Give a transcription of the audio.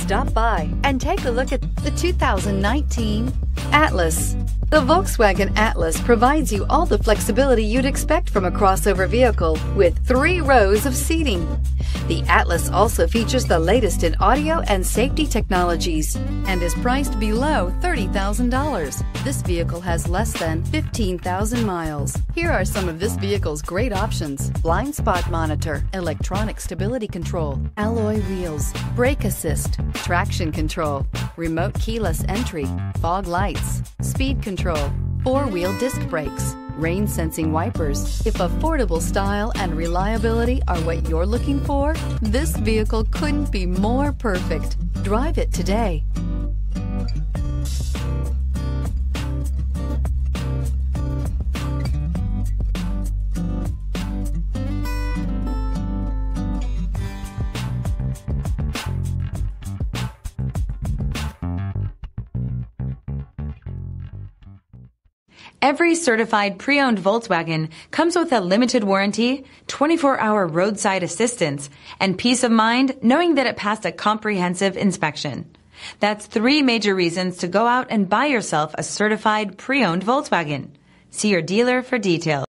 Stop by and take a look at the 2019 Atlas. The Volkswagen Atlas provides you all the flexibility you'd expect from a crossover vehicle with 3 rows of seating. The Atlas also features the latest in audio and safety technologies and is priced below $30,000. This vehicle has less than 15,000 miles. Here are some of this vehicle's great options: blind spot monitor, electronic stability control, alloy wheels, brake assist, traction control, remote keyless entry, fog lights, speed control, 4-wheel disc brakes, rain sensing wipers. If affordable style and reliability are what you're looking for, this vehicle couldn't be more perfect. Drive it today. Every certified pre-owned Volkswagen comes with a limited warranty, 24-hour roadside assistance, and peace of mind knowing that it passed a comprehensive inspection. That's 3 major reasons to go out and buy yourself a certified pre-owned Volkswagen. See your dealer for details.